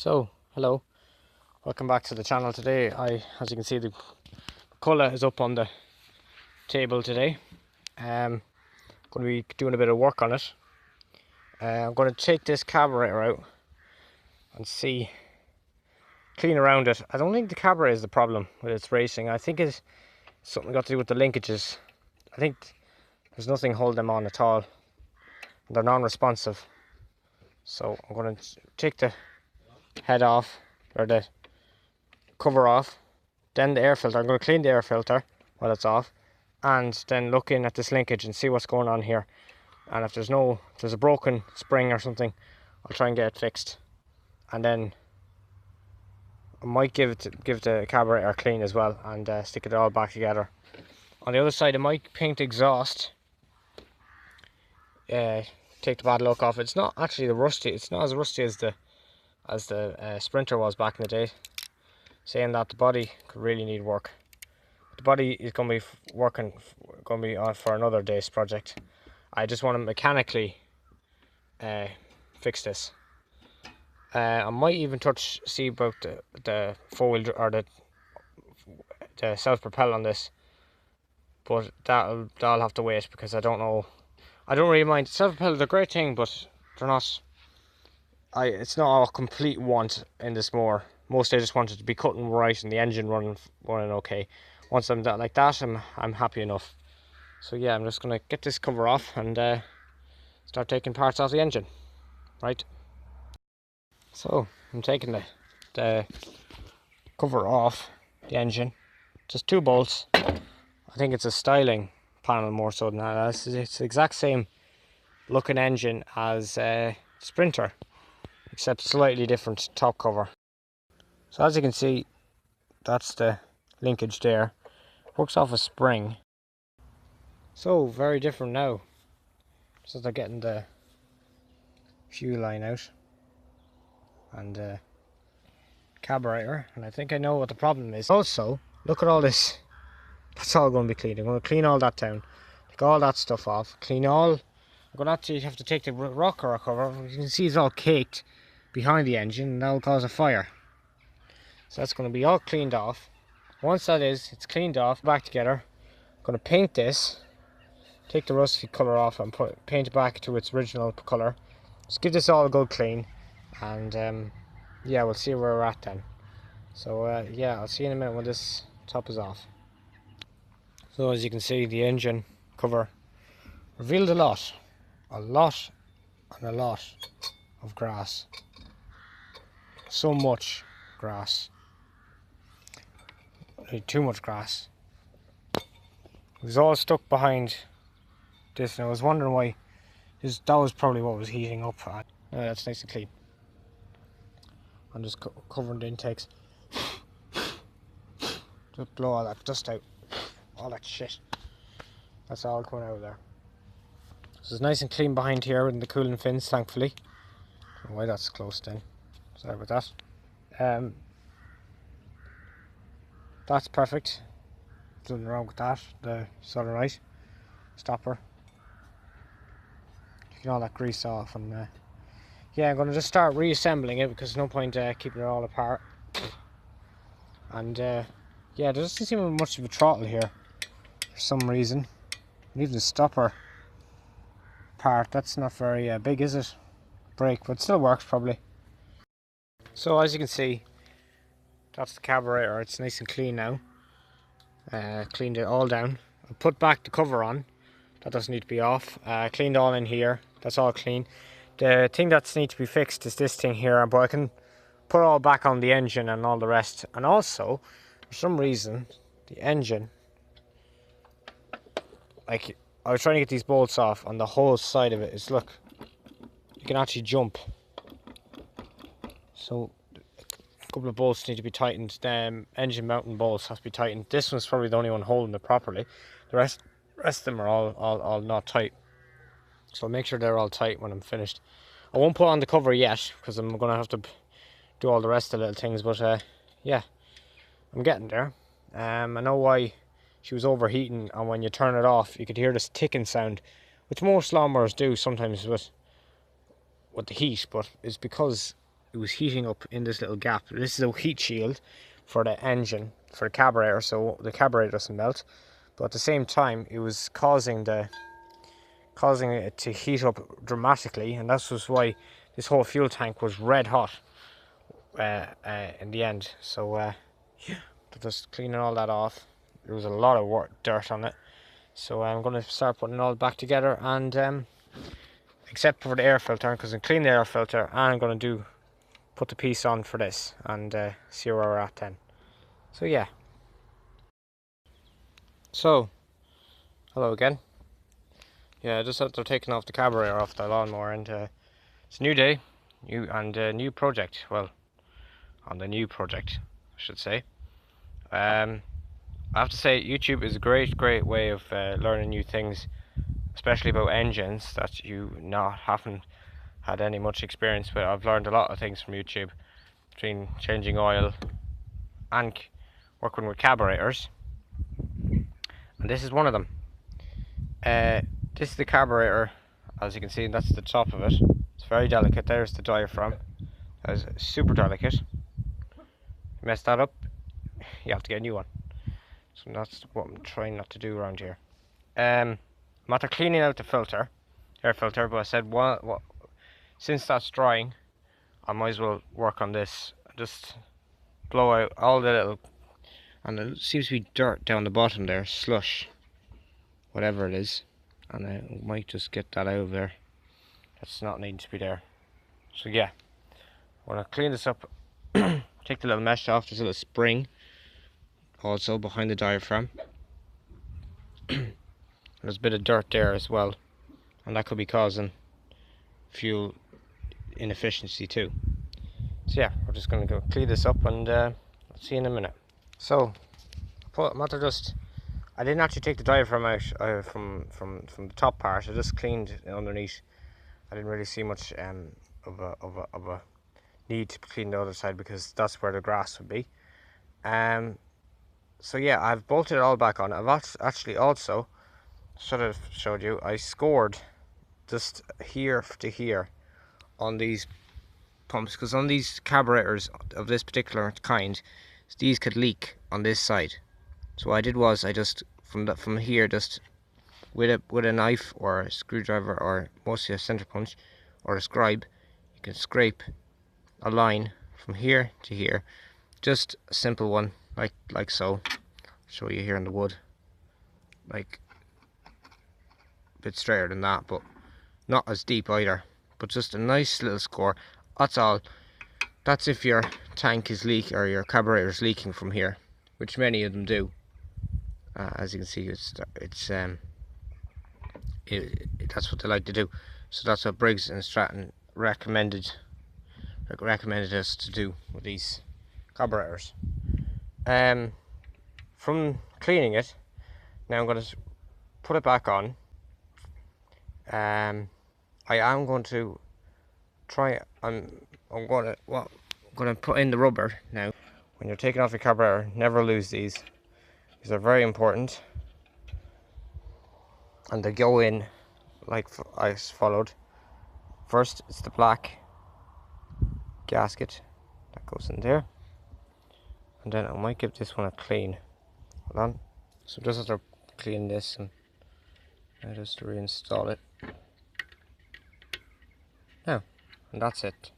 So, hello, welcome back to the channel. Today, as you can see, the Culloch is up on the table today. Going to be doing a bit of work on it. I'm going to take this carburetor out and clean around it. I don't think the carburetor is the problem with its racing. I think it's something got to do with the linkages. I think there's nothing holding them on at all. They're non-responsive. So I'm going to take the head off, or the cover off, then the air filter. I'm going to clean the air filter while it's off, and then look in at this linkage and see what's going on here. And if there's a broken spring or something, I'll try and get it fixed. And then I might give the carburetor a clean as well, and stick it all back together. On the other side, I might paint exhaust. Take the bad look off. It's not actually it's not as rusty as the Sprinter was back in the day. Saying that, the body could really need work. The body is going to be on for another day's project. I just want to mechanically fix this. I might even see about the four-wheel or the self-propel on this, but that'll have to wait, because I don't know. I don't really mind. Self-propel is a great thing, but they're not. It's not a complete want in this mower. Mostly I just want it to be cutting right and the engine running okay. Once I'm done like that, I'm happy enough. So yeah, I'm just gonna get this cover off and start taking parts off the engine. Right. So I'm taking the cover off the engine. Just 2 bolts. I think it's a styling panel more so than that. It's the exact same looking engine as Sprinter, except slightly different top cover. So as you can see, that's the linkage there. Works off a spring. So very different now. So they're getting the fuel line out and carburetor, and I think I know what the problem is. Also, look at all this. That's all going to be cleaned. I'm going to clean all that down, take all that stuff off, I'm going to actually have to take the rocker cover. You can see it's all caked behind the engine, and that'll cause a fire. So that's going to be all cleaned off. Once it's cleaned off, back together, I'm going to paint this, take the rusty colour off and paint it back to its original colour. Just give this all a good clean, and yeah, we'll see where we're at then. So yeah, I'll see you in a minute when this top is off. So as you can see, the engine cover revealed a lot and a lot of grass. So much grass. Too much grass. It was all stuck behind this, and I was wondering why. That was probably what was heating up. That's nice and clean. I'm just covering the intakes. Just blow all that dust out. All that shit. That's all coming out of there. So it's nice and clean behind here in the cooling fins, thankfully. I don't know why that's closed then. Sorry about that. That's perfect. Nothing wrong with that. It's alright. Stopper. Taking all that grease off, and yeah, I'm going to just start reassembling it, because there's no point keeping it all apart. And yeah, there doesn't seem to be much of a throttle here for some reason. And even the stopper part, that's not very big, is it? Brake, but it still works probably. So as you can see, that's the carburetor. It's nice and clean now. Cleaned it all down. I put back the cover on. That doesn't need to be off. Cleaned all in here. That's all clean. The thing that needs to be fixed is this thing here, but I can put it all back on the engine and all the rest. And also, for some reason, the engine, like, I was trying to get these bolts off, on the whole side of it is, look, you can actually jump. So a couple of bolts need to be tightened. The engine mounting bolts have to be tightened. This one's probably the only one holding it properly. The rest of them are all not tight. So I'll make sure they're all tight when I'm finished. I won't put on the cover yet, because I'm going to have to do all the rest of the little things. But yeah, I'm getting there. I know why she was overheating, and when you turn it off, you could hear this ticking sound, which most lawnmowers do sometimes with the heat. But it's because it was heating up in this little gap. This is a heat shield for the engine, for the carburetor, so the carburetor doesn't melt. But at the same time, it was causing it to heat up dramatically, and that was why this whole fuel tank was red hot in the end. So yeah, just cleaning all that off. There was a lot of dirt on it, so I'm going to start putting it all back together, and except for the air filter, because I'm cleaning the air filter, and I'm going to put the piece on for this, and see where we're at then. So yeah. So hello again. Yeah, just after taking off the carburetor off the lawnmower, and it's a new day, new project. Well, on the new project, I should say. I have to say, YouTube is a great way of learning new things, especially about engines that you haven't had any much experience with. I've learned a lot of things from YouTube, between changing oil and working with carburetors, and this is one of them. This is the carburetor, as you can see. That's the top of it. It's very delicate. There's the diaphragm. That is super delicate. Mess that up, you have to get a new one. So that's what I'm trying not to do around here. I'm after cleaning out the filter, air filter, but I said, well, since that's drying, I might as well work on this. Just blow out all the little, and there seems to be dirt down the bottom there, slush, whatever it is, and I might just get that out of there. That's not needing to be there. So yeah, when I clean this up, take the little mesh off. There's a little spring also behind the diaphragm. There's a bit of dirt there as well, and that could be causing fuel inefficiency too. So yeah, we're just going to go clean this up, and I'll see you in a minute. So I didn't actually take the diaphragm out from the top part. I just cleaned underneath. I didn't really see much of a need to clean the other side, because that's where the grass would be. So yeah, I've bolted it all back on. I've actually also, should have showed you, I scored just here to here on these pumps, because on these carburetors of this particular kind, these could leak on this side. So what I did was, I just from here, just with a knife or a screwdriver, or mostly a center punch or a scribe, you can scrape a line from here to here. Just a simple one, like so. I'll show you here in the wood, like a bit straighter than that, but not as deep either. But just a nice little score. That's all. That's if your tank is leaking, or your carburetor is leaking from here, which many of them do. As you can see, that's what they like to do. So that's what Briggs and Stratton recommended us to do with these carburetors. From cleaning it, now I'm going to put it back on. I am going to try. I'm going to put in the rubber now. When you're taking off your carburetor, never lose these. These are very important, and they go in like I followed. First, it's the black gasket that goes in there, and then I might give this one a clean. Hold on. So just after clean this, and I just reinstall it now, and that's it.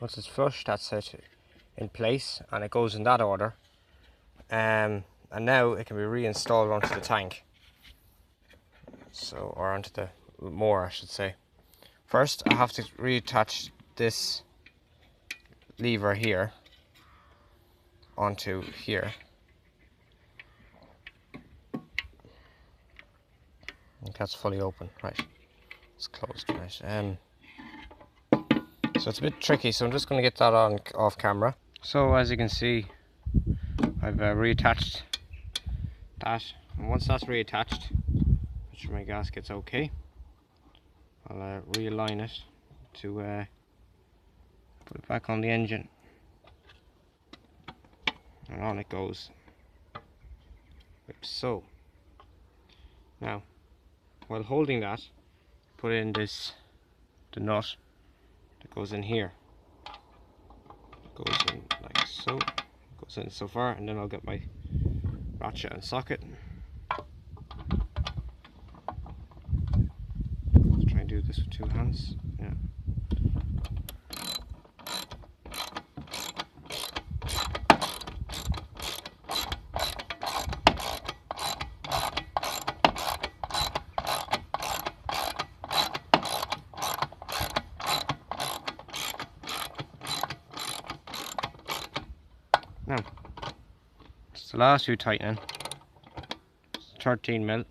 Once it's flush, that's it in place, and it goes in that order. And now it can be reinstalled onto the tank, or onto the mower, I should say. First, I have to reattach this lever here onto here. I think that's fully open, right? It's closed, right? So it's a bit tricky, so I'm just going to get that on off camera. So as you can see, I've reattached that, and once that's reattached, make sure my gasket's okay, I'll realign it to put it back on the engine, and on it goes, like so. Now, while holding that, put in the nut that goes in here. goes in like so, goes in so far, and then I'll get my ratchet and socket. Let's try and do this with 2 hands. Yeah. Now, it's the last few tightening. 13mm.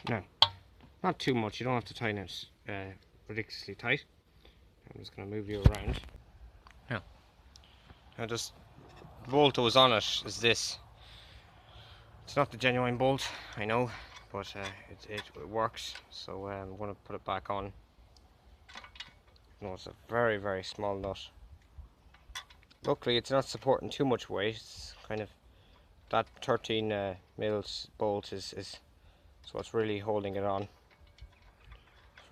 Now, not too much. You don't have to tighten it ridiculously tight. I'm just going to move you around. Now, just the bolt that was on it is this. It's not the genuine bolt, I know, but it works. So I'm going to put it back on. No, it's a very, very small nut. Luckily, it's not supporting too much weight. It's kind of that 13 mils bolt is what's really holding it on.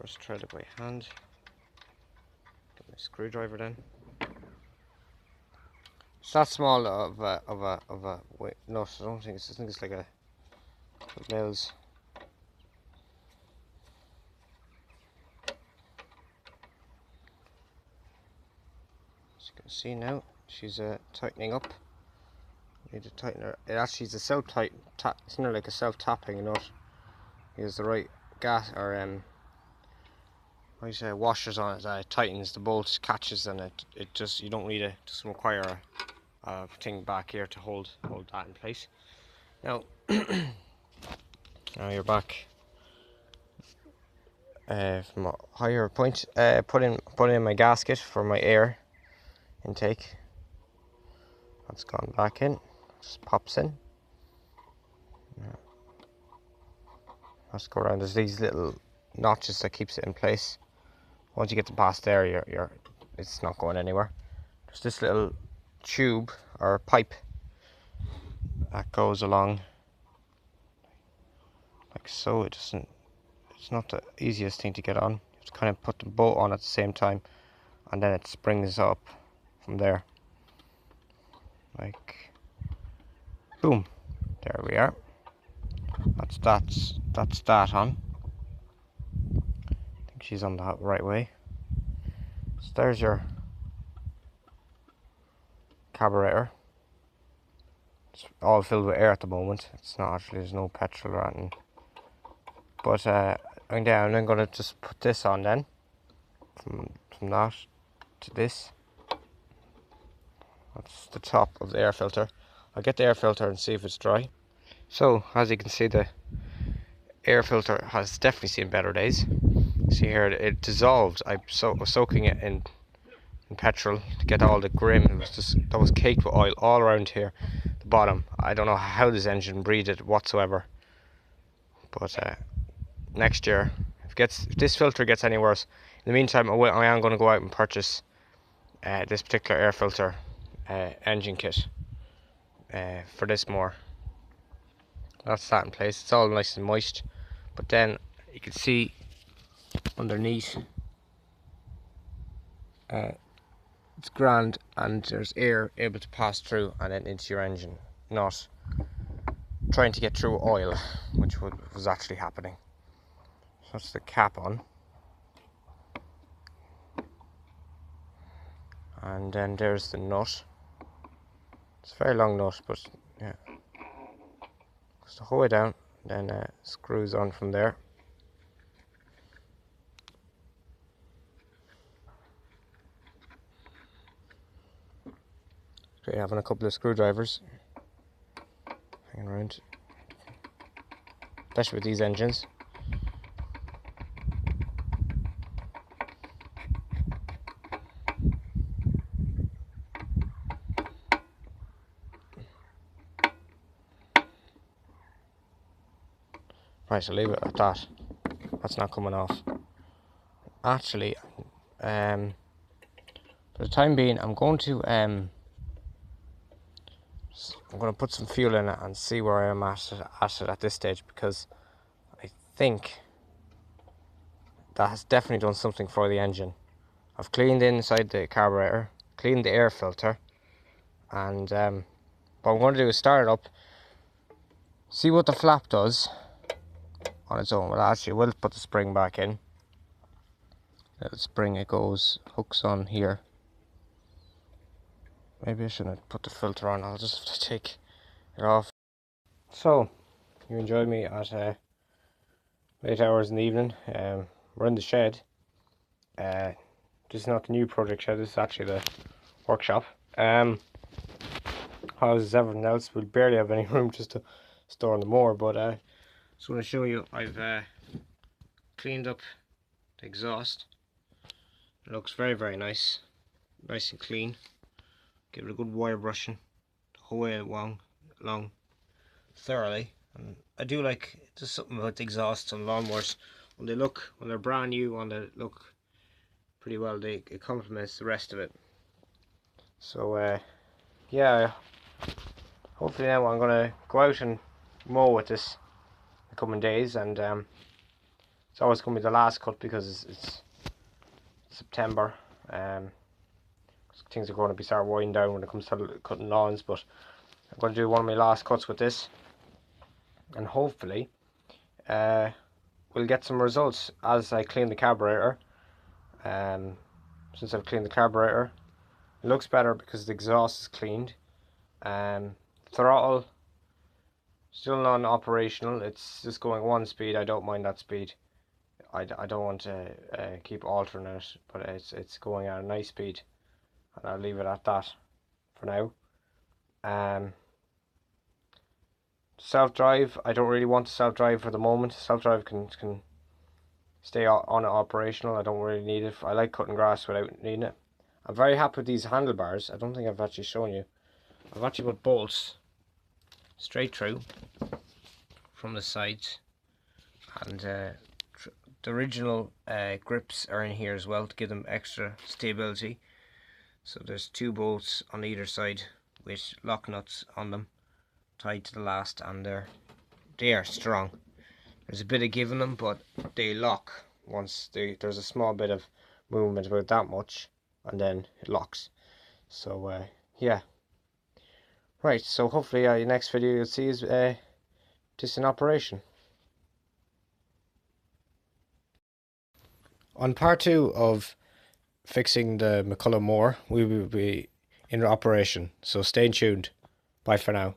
First, thread it by hand. Get my screwdriver then. It's not small of a nut. I don't think it's. I think it's like a mils. As you can see now, she's tightening up. Need to tighten her. It actually is a self-tight. It's not like a self-tapping nut. Use the right gas or washers on it. It tightens the bolt, catches, and it just you don't need it. Doesn't require a thing back here to hold that in place. Now, now you're back from a higher point. Put in my gasket for my air intake. That's gone back in. Just pops in. Let's go around. There's these little notches that keeps it in place. Once you get to past there, it's not going anywhere. There's this little tube or pipe that goes along like so. It's not the easiest thing to get on. You have to kind of put the bolt on at the same time, and then it springs up from there. Like boom. There we are. That's that on. I think she's on the right way. So there's your carburetor. It's all filled with air at the moment. It's not actually, there's no petrol or anything. But I'm going to just put this on then. From that to this. That's the top of the air filter. I'll get the air filter and see if it's dry. So, as you can see, the air filter has definitely seen better days. See here, it dissolved. I was soaking it in petrol to get all the grim. That was caked with oil all around here, the bottom. I don't know how this engine breathed whatsoever. But next year, if this filter gets any worse, in the meantime, I am going to go out and purchase this particular air filter engine kit for this mower. That's that in place. It's all nice and moist, but then you can see underneath it's grand, and there's air able to pass through and then into your engine, not trying to get through oil, which was actually happening. So that's the cap on, and then there's the nut. It's a very long nut, but yeah, goes the whole way down, then screws on from there. Great having a couple of screwdrivers hanging around, especially with these engines. Right, so leave it at that. That's not coming off. Actually, for the time being, I'm going to put some fuel in it and see where I am at this stage, because I think that has definitely done something for the engine. I've cleaned inside the carburetor, cleaned the air filter, and what I'm going to do is start it up, see what the flap does on its own. Well, actually, we'll put the spring back in. The spring, it goes, hooks on here. Maybe I shouldn't put the filter on, I'll just have to take it off. So, you enjoyed me at late hours in the evening. We're in the shed. This is not the new project shed, this is actually the workshop. How's everything else? We barely have any room just to store the mower, but I just want to show you I've cleaned up the exhaust. It looks very, very nice. Nice and clean. Give it a good wire brushing the whole way along thoroughly. And I do like just something about the exhausts on lawnmowers. When they're brand new, when they look pretty well, it complements the rest of it. So yeah, hopefully now I'm gonna go out and mow with this in the coming days, and it's always gonna be the last cut because it's September. Things are going to be start winding down when it comes to cutting lawns, but I'm going to do one of my last cuts with this, and hopefully we'll get some results as I clean the carburetor. Since I've cleaned the carburetor, it looks better because the exhaust is cleaned. Throttle still non-operational, it's just going one speed. I don't mind that speed. I don't want to keep altering it, but it's going at a nice speed, and I'll leave it at that for now. Self-drive, I don't really want to self-drive for the moment. Self-drive can stay on operational. I don't really need it. I like cutting grass without needing it. I'm very happy with these handlebars. I don't think I've actually shown you. I've actually put bolts straight through from the sides, and the original grips are in here as well to give them extra stability. So there's 2 bolts on either side with lock nuts on them, tied to the last, and they are strong. There's a bit of give in them, but they lock once there's a small bit of movement, about that much, and then it locks. So yeah, right, so hopefully the next video you'll see is this in operation. On part 2 of fixing the Mc Culloch mower, we will be in operation, so stay tuned. Bye for now.